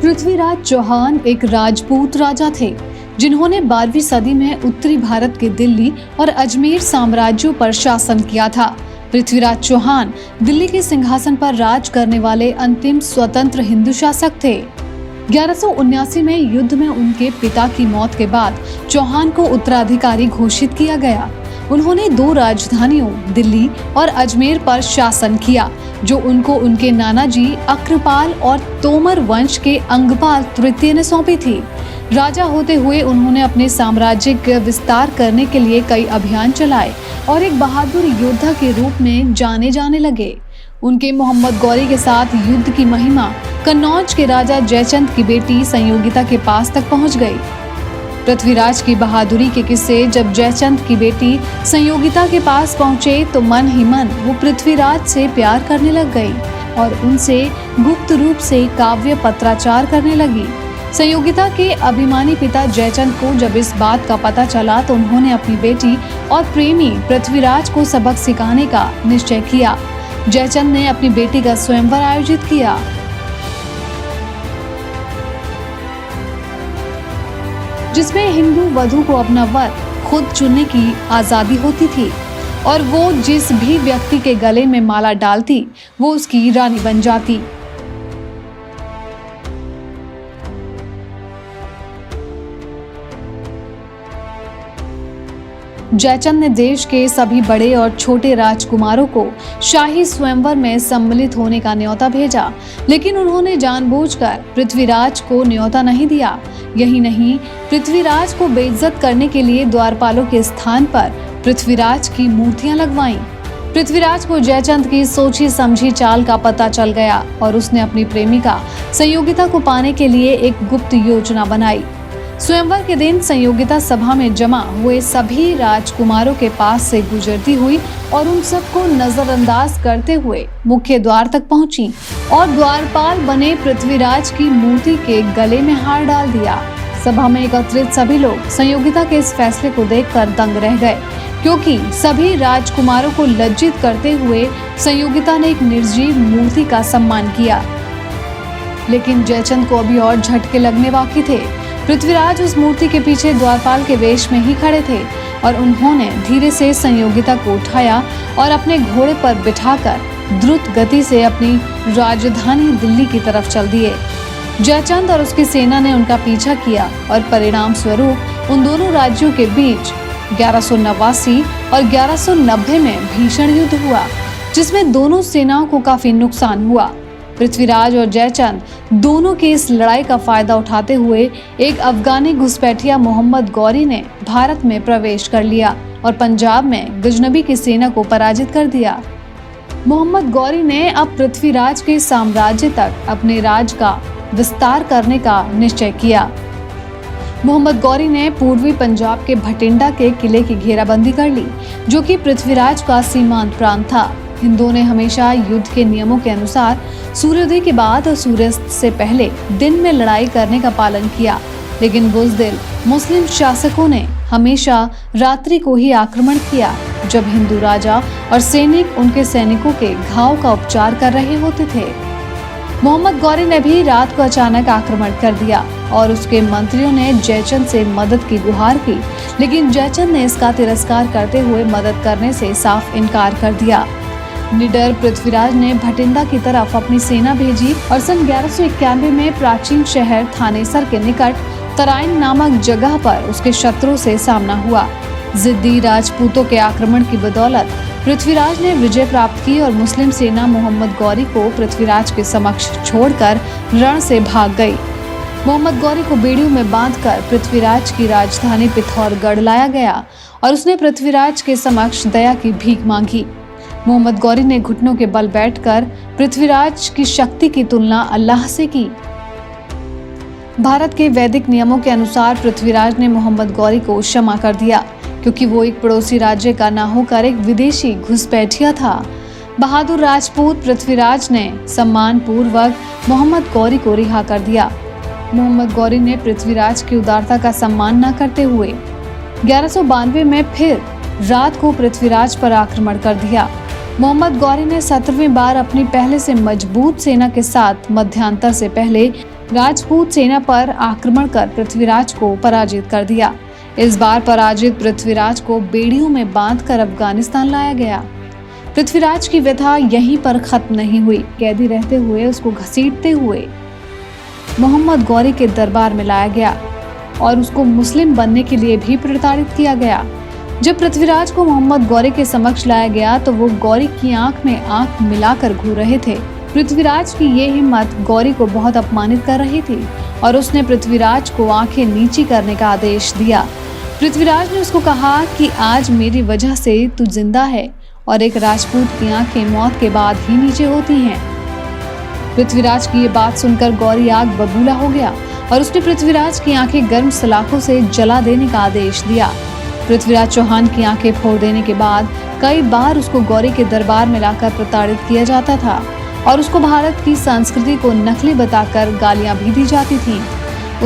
पृथ्वीराज चौहान एक राजपूत राजा थे जिन्होंने 12वीं सदी में उत्तरी भारत के दिल्ली और अजमेर साम्राज्यों पर शासन किया था। पृथ्वीराज चौहान दिल्ली के सिंहासन पर राज करने वाले अंतिम स्वतंत्र हिंदू शासक थे। 1179 में युद्ध में उनके पिता की मौत के बाद चौहान को उत्तराधिकारी घोषित किया गया। उन्होंने 2 राजधानियों दिल्ली और अजमेर पर शासन किया, जो उनको उनके नानाजी अक्रपाल और तोमर वंश के अंगपाल तृतीय ने सौंपी थी। राजा होते हुए उन्होंने अपने साम्राज्य का विस्तार करने के लिए कई अभियान चलाए और एक बहादुर योद्धा के रूप में जाने जाने लगे। उनके मोहम्मद गौरी के साथ युद्ध की महिमा कन्नौज के राजा जयचंद की बेटी संयोगिता के पास तक पहुंच गई। पृथ्वीराज की बहादुरी के किस्से जब जयचंद की बेटी संयोगिता के पास पहुंचे तो मन ही मन वो पृथ्वीराज से प्यार करने लग गई और उनसे गुप्त रूप से काव्य पत्राचार करने लगी। संयोगिता के अभिमानी पिता जयचंद को जब इस बात का पता चला तो उन्होंने अपनी बेटी और प्रेमी पृथ्वीराज को सबक सिखाने का निश्चय किया। जयचंद ने अपनी बेटी का स्वयंवर आयोजित किया, जिसमें हिंदू वधू को अपना वर खुद चुनने की आजादी होती थी और वो जिस भी व्यक्ति के गले में माला डालती वो उसकी रानी बन जाती। जयचंद ने देश के सभी बड़े और छोटे राजकुमारों को शाही स्वयंवर में सम्मिलित होने का न्योता भेजा, लेकिन उन्होंने जानबूझकर पृथ्वीराज को न्योता नहीं दिया। यही नहीं, पृथ्वीराज को बेइज्जत करने के लिए द्वारपालों के स्थान पर पृथ्वीराज की मूर्तियां लगवाईं। पृथ्वीराज को जयचंद की सोची समझी चाल का पता चल गया और उसने अपनी प्रेमिका संयोगिता को पाने के लिए एक गुप्त योजना बनाई। स्वयंवर के दिन संयोगिता सभा में जमा हुए सभी राजकुमारों के पास से गुजरती हुई और उन सबको नजरअंदाज करते हुए मुख्य द्वार तक पहुंची और द्वारपाल बने पृथ्वीराज की मूर्ति के गले में हार डाल दिया। सभा में एकत्रित सभी लोग संयोगिता के इस फैसले को देखकर दंग रह गए, क्योंकि सभी राजकुमारों को लज्जित करते हुए संयोगिता ने एक निर्जीव मूर्ति का सम्मान किया। लेकिन जयचंद को अभी और झटके लगने बाकी थे। पृथ्वीराज उस मूर्ति के पीछे द्वारपाल के वेश में ही खड़े थे और उन्होंने धीरे से संयोगिता को उठाया और अपने घोड़े पर बिठाकर द्रुत गति से अपनी राजधानी दिल्ली की तरफ चल दिए। जयचंद और उसकी सेना ने उनका पीछा किया और परिणाम स्वरूप उन दोनों राज्यों के बीच 1189 और 1190 में भीषण युद्ध हुआ, जिसमें दोनों सेनाओं को काफी नुकसान हुआ। पृथ्वीराज और जयचंद दोनों की इस लड़ाई का फायदा उठाते हुए एक अफगानी घुसपैठिया मोहम्मद गौरी ने भारत में प्रवेश कर लिया और पंजाब में गजनबी की सेना को पराजित कर दिया। मोहम्मद गौरी ने अब पृथ्वीराज के साम्राज्य तक अपने राज का विस्तार करने का निश्चय किया। मोहम्मद गौरी ने पूर्वी पंजाब के भटिंडा के किले की घेराबंदी कर ली, जो कि पृथ्वीराज का सीमांत प्रांत था। हिंदुओं ने हमेशा युद्ध के नियमों के अनुसार सूर्योदय के बाद और सूर्यास्त से पहले दिन में लड़ाई करने का पालन किया, लेकिन बुज़दिल मुस्लिम शासकों ने हमेशा रात्रि को ही आक्रमण किया, जब हिंदू राजा और सैनिक उनके सैनिकों के घाव का उपचार कर रहे होते थे। मोहम्मद गौरी ने भी रात को अचानक आक्रमण कर दिया और उसके मंत्रियों ने जयचंद से मदद की गुहार की, लेकिन जयचंद ने इसका तिरस्कार करते हुए मदद करने से साफ इनकार कर दिया। निडर पृथ्वीराज ने भटिंडा की तरफ अपनी सेना भेजी और सन 1191 में प्राचीन शहर थानेसर के निकट तराइन नामक जगह पर उसके शत्रुओं से सामना हुआ। जिद्दी राजपूतों के आक्रमण की बदौलत पृथ्वीराज ने विजय प्राप्त की और मुस्लिम सेना मोहम्मद गौरी को पृथ्वीराज के समक्ष छोड़कर रण से भाग गई। मोहम्मद गौरी को बेड़ियों में बांधकर पृथ्वीराज की राजधानी पिथौरगढ़ लाया गया और उसने पृथ्वीराज के समक्ष दया की भीख मांगी। मोहम्मद गौरी ने घुटनों के बल बैठकर पृथ्वीराज की शक्ति की तुलना अल्लाह से की। भारत के वैदिक नियमों के अनुसार पृथ्वीराज ने मोहम्मद गौरी को क्षमा कर दिया, क्योंकि वो एक पड़ोसी राज्य का न होकर एक विदेशी घुसपैठिया था। बहादुर राजपूत पृथ्वीराज ने सम्मान पूर्वक मोहम्मद गौरी को रिहा कर दिया। मोहम्मद गौरी ने पृथ्वीराज की उदारता का सम्मान न करते हुए 1192 में फिर रात को पृथ्वीराज पर आक्रमण कर दिया। मोहम्मद गौरी ने 17वीं बार अपनी पहले से मजबूत सेना के साथ मध्यांतर से पहले राजपूत सेना पर आक्रमण कर पृथ्वीराज को पराजित कर दिया। इस बार पराजित पृथ्वीराज को बेड़ियों में बांधकर अफगानिस्तान लाया गया। पृथ्वीराज की व्यथा यहीं पर खत्म नहीं हुई। कैदी रहते हुए उसको घसीटते हुए मोहम्मद गौरी के दरबार में लाया गया और उसको मुस्लिम बनने के लिए भी प्रताड़ित किया गया। जब पृथ्वीराज को मोहम्मद गौरी के समक्ष लाया गया तो वो गौरी की आंख में आंख मिलाकर घूर रहे थे। पृथ्वीराज की ये हिम्मत गौरी को बहुत अपमानित कर रही थी और उसने पृथ्वीराज को आंखें नीची करने का आदेश दिया। पृथ्वीराज ने उसको कहा कि आज मेरी वजह से तू जिंदा है और एक राजपूत की आंखें मौत के बाद ही नीचे होती हैं। पृथ्वीराज की ये बात सुनकर गौरी आग बबूला हो गया और उसने पृथ्वीराज की आंखें गर्म सलाखों से जला देने का आदेश दिया। पृथ्वीराज चौहान की आंखें फोड़ देने के बाद कई बार उसको गौरी के दरबार में लाकर प्रताड़ित किया जाता था और उसको भारत की संस्कृति को नकली बताकर गालियां भी दी जाती थीं।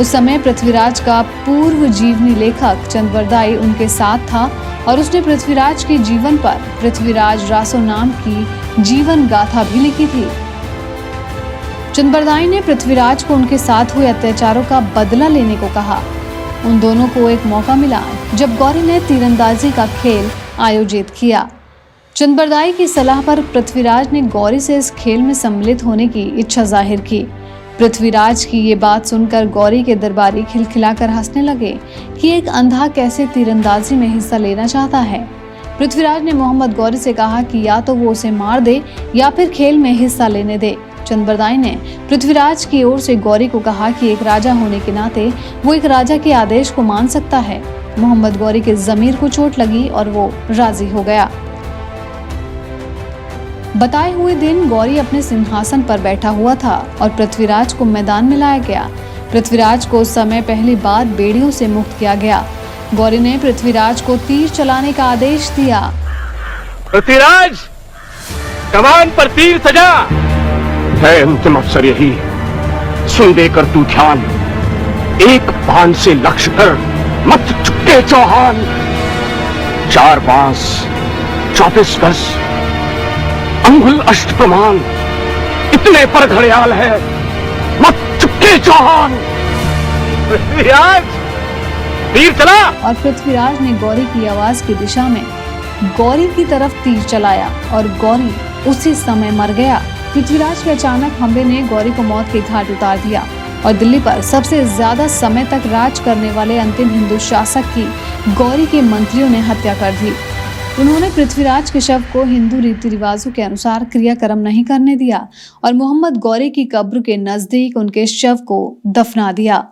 उस समय पृथ्वीराज का पूर्व जीवनी लेखक चंद्रबरदाई उनके साथ था और उसने पृथ्वीराज के जीवन पर पृथ्वीराज रासो नाम की जीवन गाथा भी लिखी थी। चंद्रबरदाई ने पृथ्वीराज को उनके साथ हुए अत्याचारों का बदला लेने को कहा। उन दोनों को एक मौका मिला जब गौरी ने तीरंदाजी का खेल आयोजित किया। चंद्रबरदाई की सलाह पर पृथ्वीराज ने गौरी से इस खेल में सम्मिलित होने की इच्छा जाहिर की। पृथ्वीराज की ये बात सुनकर गौरी के दरबारी खिलखिलाकर हंसने लगे कि एक अंधा कैसे तीरंदाजी में हिस्सा लेना चाहता है। पृथ्वीराज ने मोहम्मद गौरी से कहा कि या तो वो उसे मार दे या फिर खेल में हिस्सा लेने दे। चंद्रबरदाई ने पृथ्वीराज की ओर से गौरी को कहा कि एक राजा होने के नाते वो एक राजा के आदेश को मान सकता है। मोहम्मद गौरी के जमीर को चोट लगी और वो राजी हो गया। बताए हुए दिन गौरी अपने सिंहासन पर बैठा हुआ था और पृथ्वीराज को मैदान में लाया गया। पृथ्वीराज को उस समय पहली बार बेड़ियों से मुक्त किया गया। गौरी ने पृथ्वीराज को तीर चलाने का आदेश दिया। पृथ्वीराज, कमान पर तीर सजा। है अंतिम अवसर यही, सुन देकर तू ध्यान, एक बाण से लक्ष्य कर मत चुके चौहान। 4 बांस 34 गज, अंगुल अष्ट प्रमाण, इतने पर घड़ियाल है, मत चुके चौहान। पृथ्वीराज, तीर चला। और पृथ्वीराज ने गौरी की आवाज की दिशा में गौरी की तरफ तीर चलाया और गौरी उसी समय मर गया। पृथ्वीराज के अचानक हमले ने गौरी को मौत के घाट उतार दिया और दिल्ली पर सबसे ज्यादा समय तक राज करने वाले अंतिम हिंदू शासक की गौरी के मंत्रियों ने हत्या कर दी। उन्होंने पृथ्वीराज के शव को हिंदू रीति रिवाजों के अनुसार क्रियाक्रम नहीं करने दिया और मोहम्मद गौरी की कब्र के नजदीक उनके शव को दफना दिया।